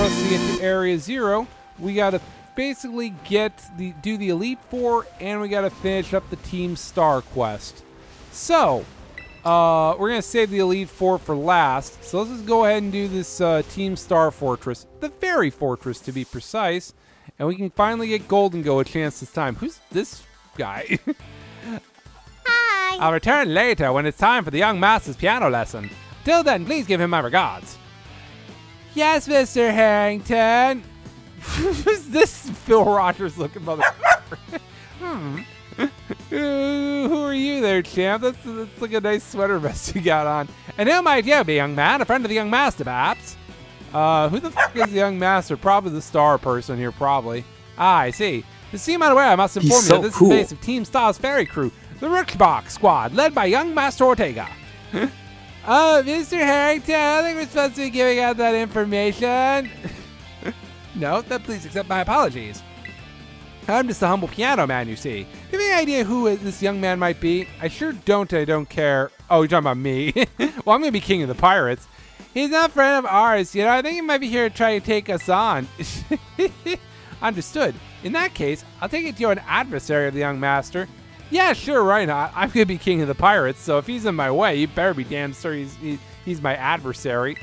us to get to Area 0, we got to basically do the Elite Four, and we got to finish up the Team Star quest. So, we're going to save the Elite Four for last. So let's just go ahead and do this Team Star Fortress, the Fairy Fortress to be precise, and we can finally get Golden Go a chance this time. Who's this guy? Hi. I'll return later when it's time for the young master's piano lesson. Till then, please give him my regards. Yes, Mr. Harrington. Who's this Phil Rogers looking motherfucker? Who are you there, champ? That's like a nice sweater vest you got on. And who might you be, young man? A friend of the young master, perhaps? Who the fuck is the young master? Probably the star person here, probably. Ah, I see. To seem unaware, I must inform you that this is the base of Team Star's Fairy Crew, the Rookbox Squad, led by young Master Ortega. Mr. Harrington, I don't think we're supposed to be giving out that information. No, then please accept my apologies. I'm just a humble piano man, you see. Do you have any idea who this young man might be? I sure don't. I don't care. Oh, you're talking about me. Well, I'm going to be king of the pirates. He's not a friend of ours, you know. I think he might be here to try to take us on. Understood. In that case, I'll take it you're an adversary of the young master. Yeah, sure, why not? I'm going to be king of the pirates, so if he's in my way, you better be damn sure he's my adversary.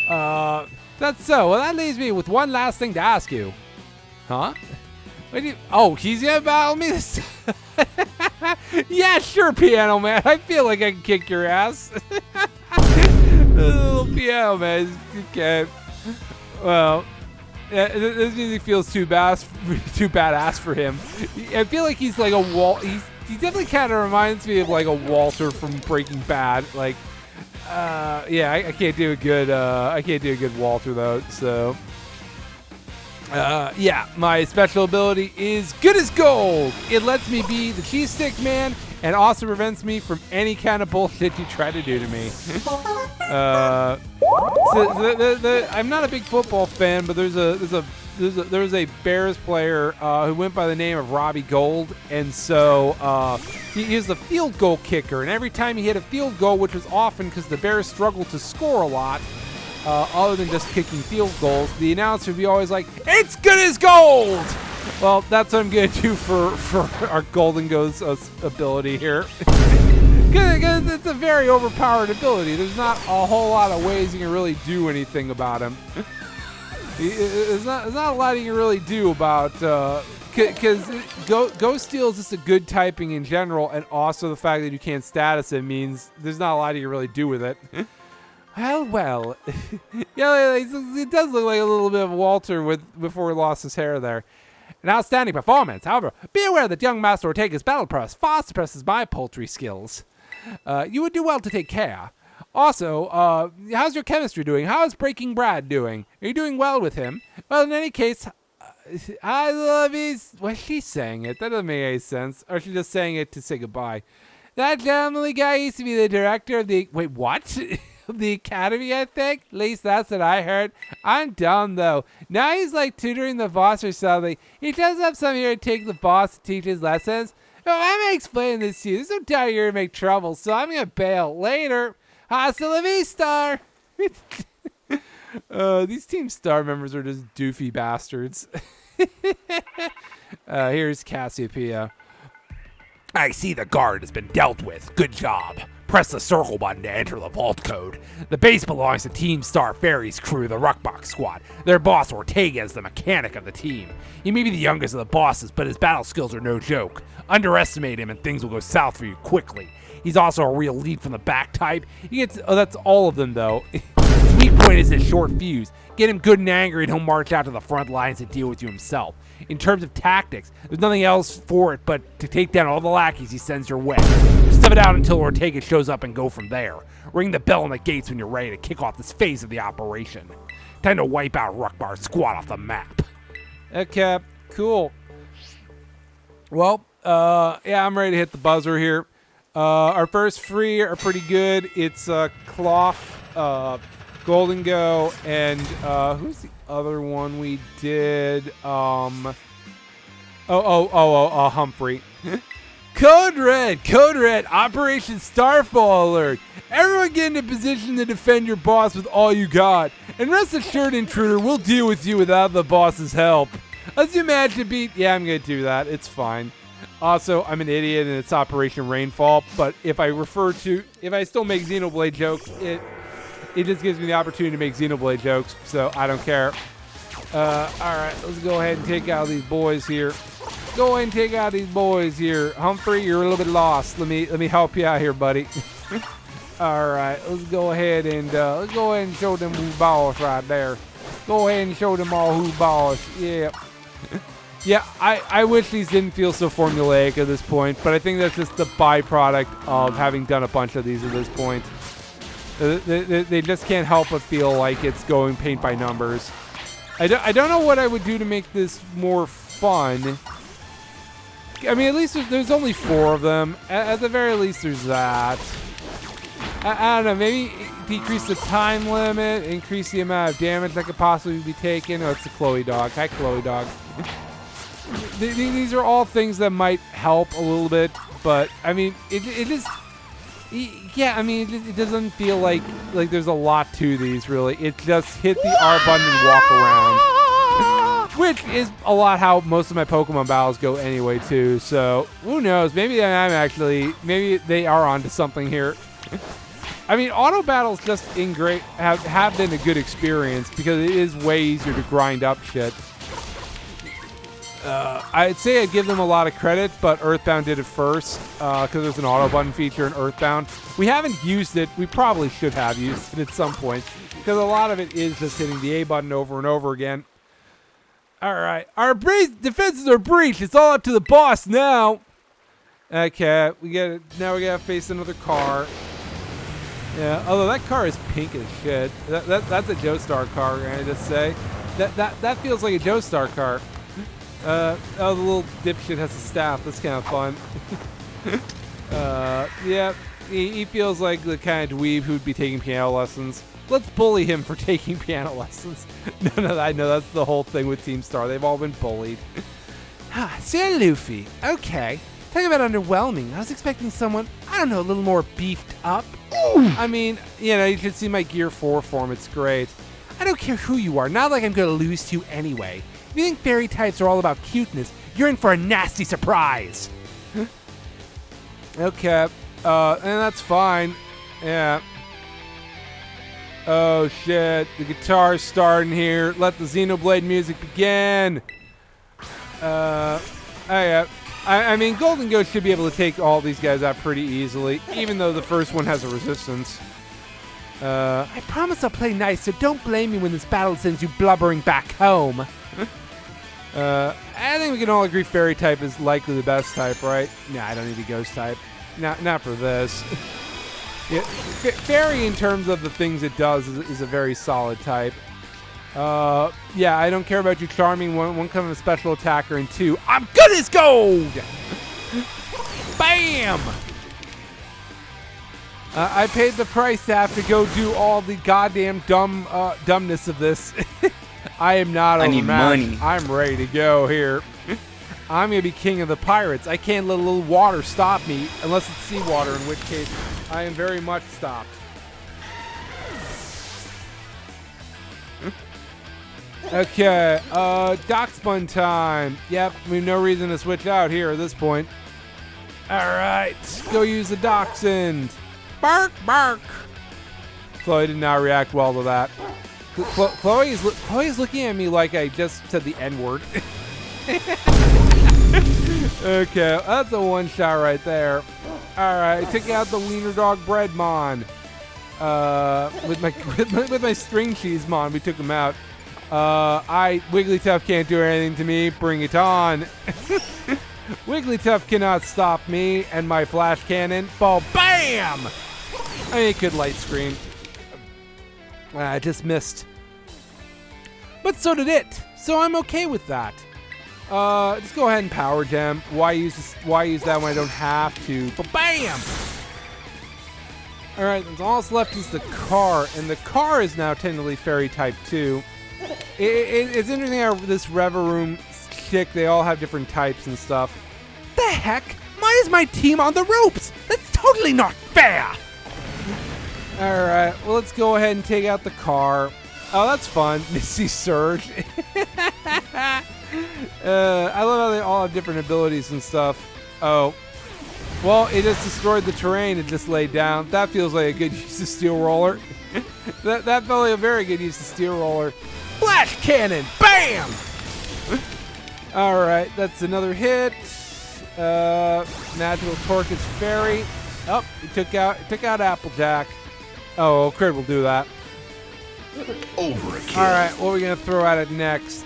That's so. Well, that leaves me with one last thing to ask you. Huh? He's going to battle me this Yeah, sure, Piano Man. I feel like I can kick your ass. Little Piano Man. Okay. Well, this music feels too badass for him. I feel like he's like a he definitely kind of reminds me of like a Walter from Breaking Bad. Like, yeah, I can't do a good Walter though. So, yeah, my special ability is good as gold. It lets me be the cheese stick man, and also prevents me from any kind of bullshit you try to do to me. I'm not a big football fan, but there was a Bears player who went by the name of Robbie Gould, and so he was a field goal kicker. And every time he hit a field goal, which was often because the Bears struggled to score a lot, other than just kicking field goals, the announcer would be always like, "It's good as gold." Well, that's what I'm gonna do for our Golden Go's ability here. Because it's a very overpowered ability. There's not a whole lot of ways you can really do anything about him. There's not a lot you can really do about, because Ghost Steel is just a good typing in general, and also the fact that you can't status it means there's not a lot you can really do with it. Well. Yeah, it does look like a little bit of Walter before he lost his hair there. An outstanding performance. However, be aware that young Master Ortega's battle press far suppresses my poultry skills. You would do well to take care. Also, how's your chemistry doing? How is Breaking Brad doing? Are you doing well with him? Well, in any case, I love his... Well, she's saying it. That doesn't make any sense. Or she's just saying it to say goodbye. That gentlemanly guy used to be the director of the... Wait, what? The Academy, I think? At least that's what I heard. I'm dumb, though. Now he's like tutoring the boss or something. He does have some here to take the boss to teach his lessons. Oh, I'm going to explain this to you. There's no doubt you're going to make trouble, so I'm going to bail later. Hasta la vista! These Team Star members are just doofy bastards. Here's Cassiopeia. I see the guard has been dealt with. Good job. Press the circle button to enter the vault code. The base belongs to Team Star Fairies crew, the Ruckbox Squad. Their boss, Ortega, is the mechanic of the team. He may be the youngest of the bosses, but his battle skills are no joke. Underestimate him and things will go south for you quickly. He's also a real lead from the back type. That's all of them, though. His weak point is his short fuse. Get him good and angry and he'll march out to the front lines and deal with you himself. In terms of tactics, there's nothing else for it but to take down all the lackeys he sends your way. Stuff it out until Ortega shows up and go from there. Ring the bell on the gates when you're ready to kick off this phase of the operation. Time to wipe out Ruckbar Squad off the map. Okay, cool. Well, yeah, I'm ready to hit the buzzer here. Our first three are pretty good. It's Cloth, Golden Go, and who's the other one we did? Humphrey. Code Red, Operation Starfall alert. Everyone get into position to defend your boss with all you got. And rest assured, intruder, we'll deal with you without the boss's help. As you manage to beat... Yeah, I'm going to do that. It's fine. Also, I'm an idiot and it's Operation Rainfall, but if I still make Xenoblade jokes, it just gives me the opportunity to make Xenoblade jokes, so I don't care. Alright, let's go ahead and take out these boys here. Go ahead and take out these boys here. Humphrey, you're a little bit lost. Let me help you out here, buddy. Alright, let's go ahead and show them who's boss right there. Go ahead and show them all who's boss. Yeah. Yeah, I wish these didn't feel so formulaic at this point, but I think that's just the byproduct of having done a bunch of these at this point. They just can't help but feel like it's going paint by numbers. I don't know what I would do to make this more fun. I mean, at least there's only 4 of them. At the very least, there's that. I don't know, maybe decrease the time limit, increase the amount of damage that could possibly be taken. Oh, it's the Chloe dog. Hi, Chloe dog. These are all things that might help a little bit, but I mean, it just, yeah, I mean, it doesn't feel like there's a lot to these really. It just hit the R button and walk around, which is a lot how most of my Pokemon battles go anyway too. So who knows? Maybe they are onto something here. I mean, auto battles just have been a good experience because it is way easier to grind up shit. I'd say I'd give them a lot of credit, but Earthbound did it first because there's an auto button feature in Earthbound. We haven't used it. We probably should have used it at some point because a lot of it is just hitting the A button over and over again. All right. Our defenses are breached. It's all up to the boss now. Okay. Now we got to face another car. Yeah, although that car is pink as shit. That's a Joestar car, can I just say? That feels like a Joestar car. Oh, the little dipshit has a staff. That's kind of fun. Yeah, he feels like the kind of dweeb who'd be taking piano lessons. Let's bully him for taking piano lessons. No, I know that's the whole thing with Team Star. They've all been bullied. Sir Luffy. Okay. Talking about underwhelming. I was expecting someone, I don't know, a little more beefed up. I mean, you should see my Gear 4 form. It's great. I don't care who you are. Not like I'm going to lose to you anyway. If you think fairy types are all about cuteness, you're in for a nasty surprise. Okay. And that's fine. Yeah. Oh, shit. The guitar's starting here. Let the Xenoblade music begin. Oh, yeah. I mean, Golden Ghost should be able to take all these guys out pretty easily, even though the first one has a resistance. I promise I'll play nice, so don't blame me when this battle sends you blubbering back home. I think we can all agree Fairy type is likely the best type, right? Nah, I don't need a Ghost type. Not for this. Yeah, Fairy, in terms of the things it does, is a very solid type. Yeah, I don't care about you Charming. One kind of a special attacker, and 2, I'm good as gold! Bam! I paid the price to have to go do all the goddamn dumbness of this. I am not overmatched. I need money. I'm ready to go here. I'm going to be king of the pirates. I can't let a little water stop me, unless it's seawater, in which case I am very much stopped. Okay, Doxbun time. Yep, we have no reason to switch out here at this point. Alright, go use the Dachshund. Bark, bark. Chloe did not react well to that. Chloe is looking at me like I just said the N-word. Okay, that's a one-shot right there. Alright, took out the Wiener Dog Breadmon. With my String Cheese Mon, we took him out. Wigglytuff can't do anything to me. Bring it on. Wigglytuff cannot stop me and my flash cannon. Ball, bam! I mean, it could light screen. I just missed. But so did it. So I'm okay with that. Just go ahead and power gem. Why use that when I don't have to? But bam! Alright, all that's left is the car. And the car is now technically fairy type too. It's interesting how this Reveroom chick, they all have different types and stuff. The heck? Why is my team on the ropes? That's totally not fair! Alright, well, let's go ahead and take out the car. Oh, that's fun. Misty Surge. I love how they all have different abilities and stuff. Oh. Well, it just destroyed the terrain it just laid down. That feels like a good use of Steel Roller. that felt like a very good use of Steel Roller. Flash Cannon! Bam! Alright, that's another hit. Natural Tortoise Fairy. Oh, he took out Applejack. Oh, crit will do that. Overkill. Alright, what are we going to throw at it next?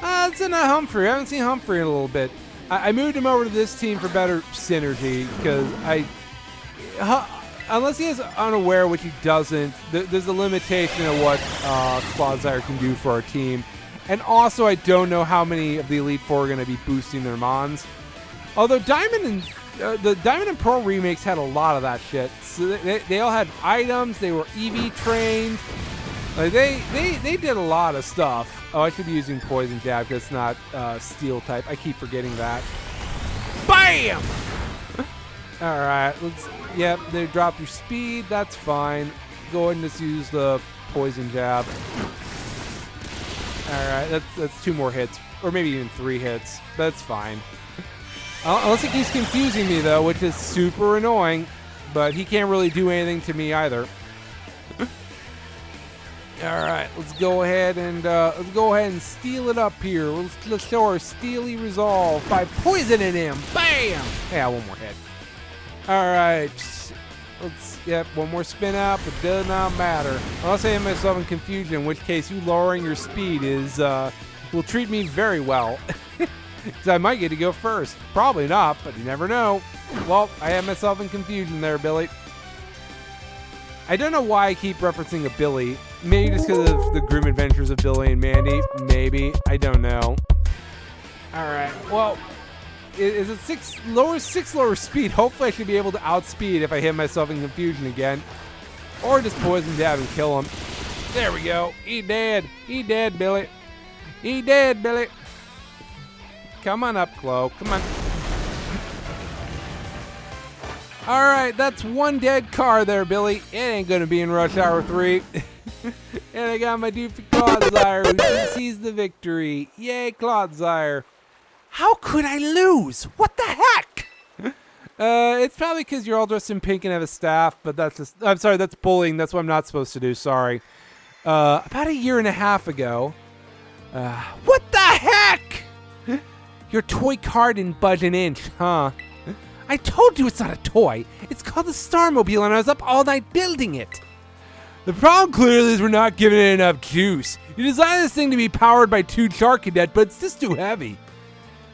It's in Humphrey. I haven't seen Humphrey in a little bit. I moved him over to this team for better synergy because unless he is unaware, which he doesn't, there's a limitation of what Clodsire can do for our team. And also, I don't know how many of the Elite Four are going to be boosting their Mons. Although the Diamond and Pearl remakes had a lot of that shit. So they all had items. They were EV trained. Like they did a lot of stuff. Oh, I should be using Poison Jab because it's not Steel type. I keep forgetting that. Bam! All right, yep, they drop your speed. That's fine. Go ahead and just use the Poison Jab. All right, that's 2 more hits, or maybe even 3 hits. That's fine. Unless it keeps confusing me though, which is super annoying. But he can't really do anything to me either. All right, let's go ahead and steal it up here. Let's show our steely resolve by poisoning him. Bam! Yeah, 1 more hit. All right, one more spin out, but does not matter. Unless I hit myself in confusion, in which case you lowering your speed will treat me very well. Because I might get to go first. Probably not, but you never know. Well, I had myself in confusion there, Billy. I don't know why I keep referencing a Billy. Maybe just because of the Groom Adventures of Billy and Mandy. Maybe. I don't know. Alright, well, is it 6 lower speed? Hopefully I should be able to outspeed if I hit myself in confusion again. Or just Poison Jab and kill him. There we go. He dead. He dead, Billy. He dead, Billy. Come on up, Chloe. Come on. All right, that's 1 dead car there, Billy. It ain't going to be in Rush Hour 3. And I got my dude for Clodsire who sees the victory. Yay, Clodsire. How could I lose? What the heck? It's probably because you're all dressed in pink and have a staff, but I'm sorry, that's bullying. That's what I'm not supposed to do, sorry. About 1.5 years ago. What the heck? Your toy car didn't budge an inch, huh? I told you it's not a toy. It's called the Starmobile, and I was up all night building it. The problem clearly is we're not giving it enough juice. You designed this thing to be powered by 2 Shark Cadet, but it's just too heavy.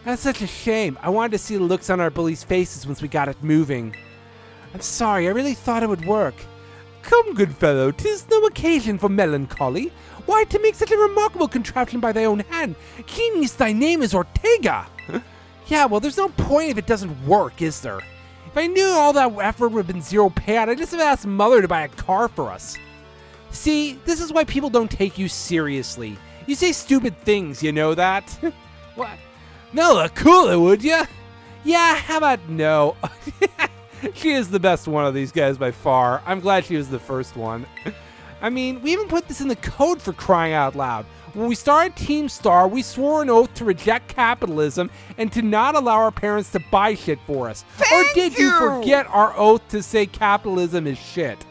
That's such a shame. I wanted to see the looks on our bullies' faces once we got it moving. I'm sorry, I really thought it would work. Come, good fellow, 'tis no occasion for melancholy. Why, to make such a remarkable contraption by thy own hand, genius, thy name is Ortega. Yeah, well, there's no point if it doesn't work, is there? If I knew all that effort would have been zero payout, I'd just have asked Mother to buy a car for us. See, this is why people don't take you seriously. You say stupid things, you know that? What? Mela, cool it, would ya? Yeah, how about no? She is the best one of these guys by far. I'm glad she was the first one. I mean, we even put this in the code for crying out loud. When we started Team Star, we swore an oath to reject capitalism and to not allow our parents to buy shit for us. Or did you forget our oath to say capitalism is shit?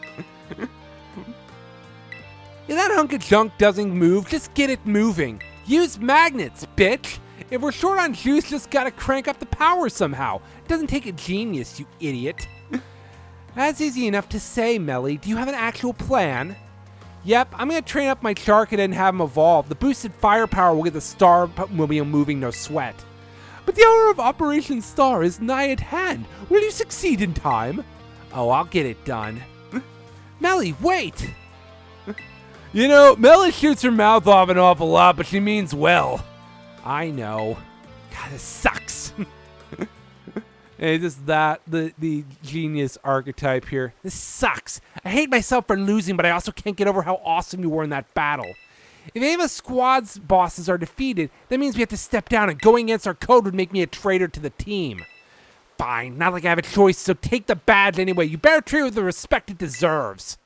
If that hunk of junk doesn't move, just get it moving. Use magnets, bitch. If we're short on juice, just gotta crank up the power somehow. It doesn't take a genius, you idiot. That's easy enough to say, Melly. Do you have an actual plan? Yep, I'm gonna train up my Charkid and have him evolve. The boosted firepower will get the Starmobile moving, no sweat. But the hour of Operation Star is nigh at hand. Will you succeed in time? Oh, I'll get it done. Melly, wait! You know, Melly shoots her mouth off an awful lot, but she means well. I know. God, this sucks. Hey, this is the genius archetype here. This sucks. I hate myself for losing, but I also can't get over how awesome you were in that battle. If any of us squad's bosses are defeated, that means we have to step down, and going against our code would make me a traitor to the team. Fine, not like I have a choice, so take the badge anyway. You better treat it with the respect it deserves.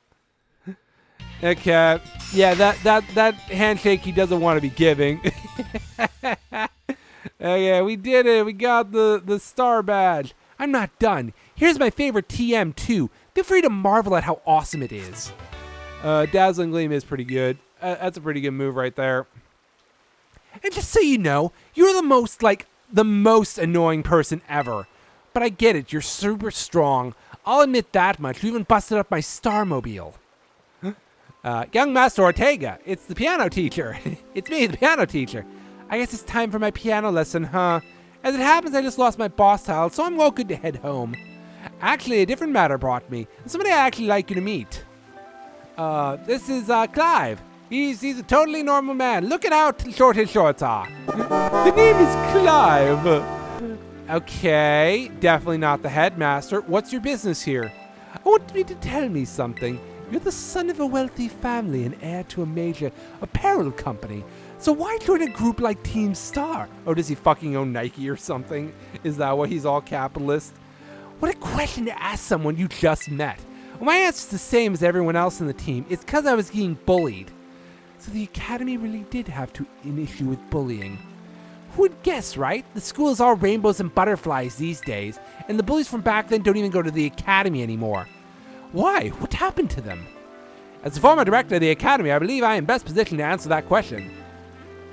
Okay. Yeah, that handshake he doesn't want to be giving. Okay, we did it. We got the star badge. I'm not done. Here's my favorite TM2. Feel free to marvel at how awesome it is. Dazzling Gleam is pretty good. That's a pretty good move right there. And just so you know, you're the most annoying person ever. But I get it. You're super strong. I'll admit that much. You even busted up my Starmobile. Young Master Ortega, it's the piano teacher. It's me, the piano teacher. I guess it's time for my piano lesson, huh? As it happens, I just lost my boss towel, so I'm all good to head home. Actually, a different matter brought me. Somebody I'd actually like you to meet. This is Clive. He's a totally normal man. Look at how short his shorts are. The name is Clive. Okay, definitely not the headmaster. What's your business here? I want you to tell me something. You're the son of a wealthy family and heir to a major apparel company. So why join a group like Team Star? Oh, does he fucking own Nike or something? Is that why he's all capitalist? What a question to ask someone you just met. Well, my answer's the same as everyone else in the team. It's because I was getting bullied. So the academy really did have an issue with bullying. Who would guess, right? The school is all rainbows and butterflies these days, and the bullies from back then don't even go to the academy anymore. Why? What happened to them? As the former director of the academy, I believe I am best positioned to answer that question.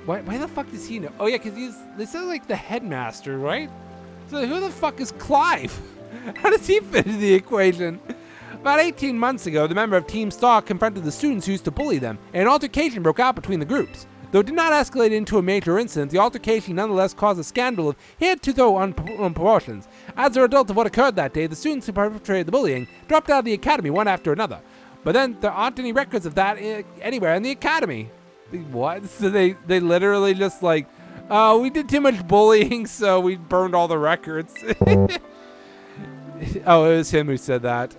Why the fuck does he know? Oh yeah, because they sound like the headmaster, right? So who the fuck is Clive? How does he fit into the equation? About 18 months ago, the member of Team Star confronted the students who used to bully them, and an altercation broke out between the groups. Though it did not escalate into a major incident, the altercation nonetheless caused a scandal of head-to-toe proportions. As a result of what occurred that day, the students who perpetrated the bullying dropped out of the academy one after another. But then there aren't any records of that anywhere in the academy. What? So they literally just like, we did too much bullying, so we burned all the records. Oh, it was him who said that.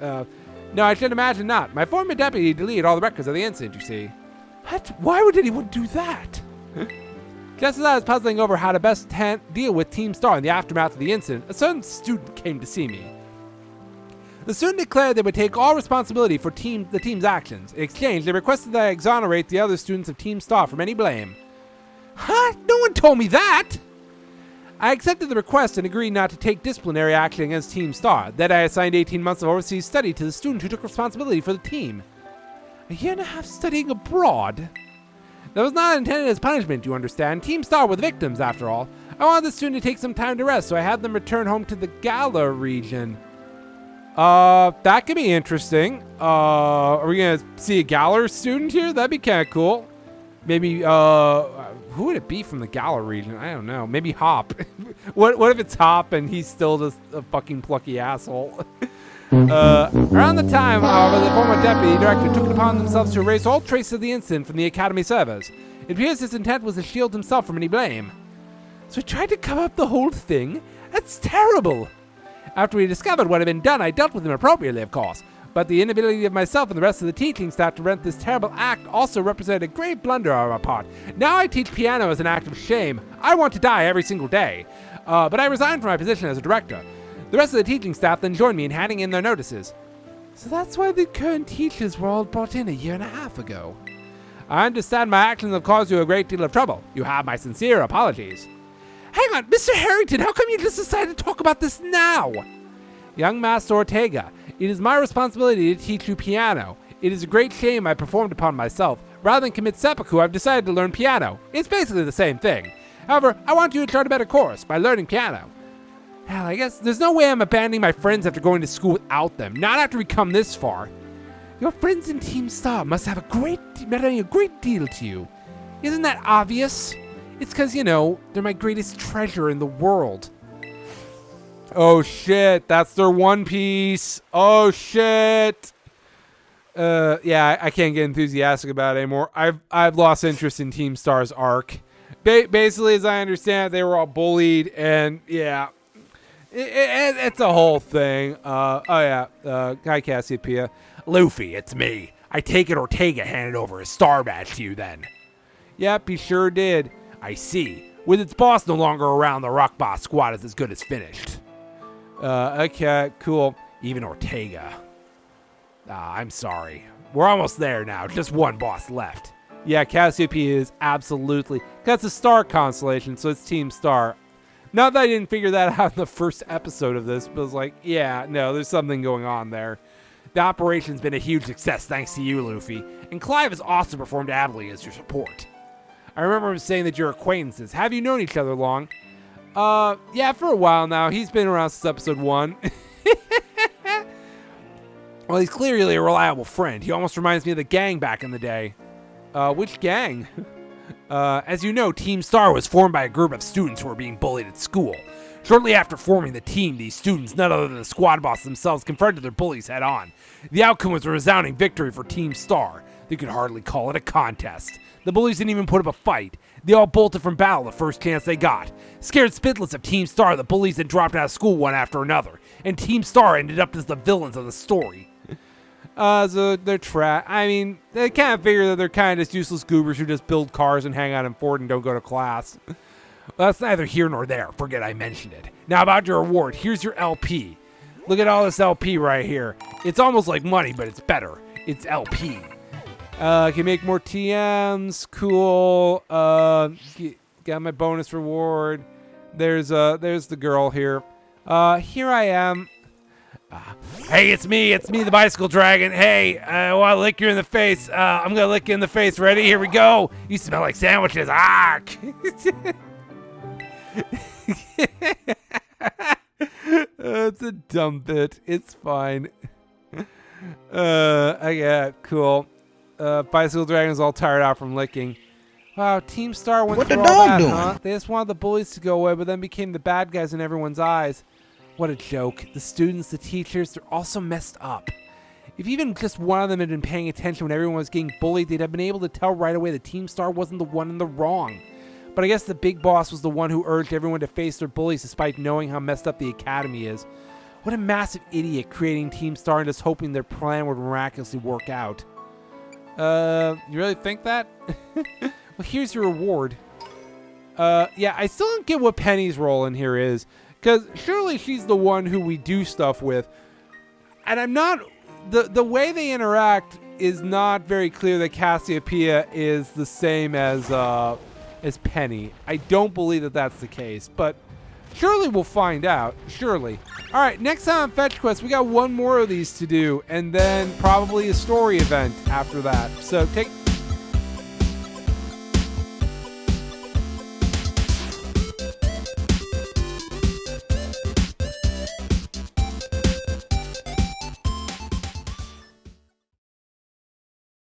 No, I should imagine not. My former deputy deleted all the records of the incident, you see. What? Why would anyone do that? Just as I was puzzling over how to best deal with Team Star in the aftermath of the incident, a certain student came to see me. The student declared they would take all responsibility for the team's actions. In exchange, they requested that I exonerate the other students of Team Star from any blame. Huh? No one told me that! I accepted the request and agreed not to take disciplinary action against Team Star. Then I assigned 18 months of overseas study to the student who took responsibility for the team. A year and a half studying abroad? That was not intended as punishment, you understand. Team Star were the victims, after all. I wanted the student to take some time to rest, so I had them return home to the Gala region. That could be interesting. Are we gonna see a Galar student here? That'd be kind of cool. Maybe, who would it be from the Gala region? I don't know. Maybe Hop. What if it's Hop and he's still just a fucking plucky asshole? Around the time, however, the former deputy director took it upon themselves to erase all traces of the incident from the academy servers. It appears his intent was to shield himself from any blame. So he tried to cover up the whole thing? That's terrible! After we discovered what had been done, I dealt with him appropriately, of course. But the inability of myself and the rest of the teaching staff to prevent this terrible act also represented a great blunder on our part. Now I teach piano as an act of shame. I want to die every single day. But I resigned from my position as a director. The rest of the teaching staff then joined me in handing in their notices. So that's why the current teachers were all brought in a year and a half ago. I understand my actions have caused you a great deal of trouble. You have my sincere apologies. Hang on, Mr. Harrington, how come you just decided to talk about this now? Young Master Ortega, it is my responsibility to teach you piano. It is a great shame I performed upon myself. Rather than commit seppuku, I've decided to learn piano. It's basically the same thing. However, I want you to chart a better course by learning piano. Hell, I guess there's no way I'm abandoning my friends after going to school without them. Not after we come this far. Your friends in Team Star must have meant a great deal to you. Isn't that obvious? It's because, they're my greatest treasure in the world. Oh shit, that's their One Piece. Oh shit. Yeah, I can't get enthusiastic about it anymore. I've lost interest in Team Star's arc. Basically, as I understand it, they were all bullied, and yeah, it's a whole thing. Hi Cassiopeia. Luffy, it's me. I take it Ortega handed over his star badge to you then. Yep, he sure did. I see. With its boss no longer around, the Rock Boss squad is as good as finished. Okay, cool. Even Ortega. I'm sorry. We're almost there now. Just one boss left. Yeah, Cassiopeia is absolutely... That's a star constellation, so it's Team Star. Not that I didn't figure that out in the first episode of this, but it's like, yeah, no, there's something going on there. The operation's been a huge success thanks to you, Luffy. And Clive has also performed admirably as your support. I remember him saying that you're acquaintances. Have you known each other long? Yeah, for a while now. He's been around since episode 1. Well, he's clearly a reliable friend. He almost reminds me of the gang back in the day. Which gang? As you know, Team Star was formed by a group of students who were being bullied at school. Shortly after forming the team, these students, none other than the squad boss themselves, confronted their bullies head on. The outcome was a resounding victory for Team Star. They could hardly call it a contest. The bullies didn't even put up a fight. They all bolted from battle the first chance they got. Scared spitless of Team Star, the bullies then dropped out of school one after another, and Team Star ended up as the villains of the story. So they're I mean, they kind of figure that they're kind of just useless goobers who just build cars and hang out in Ford and don't go to class. Well, that's neither here nor there. Forget I mentioned it. Now about your reward. Here's your LP. Look at all this LP right here. It's almost like money, but it's better. It's LP. Can make more TMs. Cool. Got my bonus reward. There's the girl here. Here I am. Hey, it's me, the bicycle dragon. Hey, I want to lick you in the face. I'm going to lick you in the face. Ready? Here we go. You smell like sandwiches. Ah! It's a dumb bit. It's fine. Yeah, cool. Bicycle dragon's all tired out from licking. Wow, Team Star went through all that, huh? They just wanted the bullies to go away, but then became the bad guys in everyone's eyes. What a joke. The students, the teachers, they're all so messed up. If even just one of them had been paying attention when everyone was getting bullied, they'd have been able to tell right away that Team Star wasn't the one in the wrong. But I guess the big boss was the one who urged everyone to face their bullies despite knowing how messed up the academy is. What a massive idiot creating Team Star and just hoping their plan would miraculously work out. You really think that? Well, here's your reward. Yeah, I still don't get what Penny's role in here is. Because surely she's the one who we do stuff with. And I'm not... The way they interact is not very clear that Cassiopeia is the same as Penny. I don't believe that that's the case. But surely we'll find out. Surely. Alright, next time on Fetch Quest, we got one more of these to do. And then probably a story event after that. So take...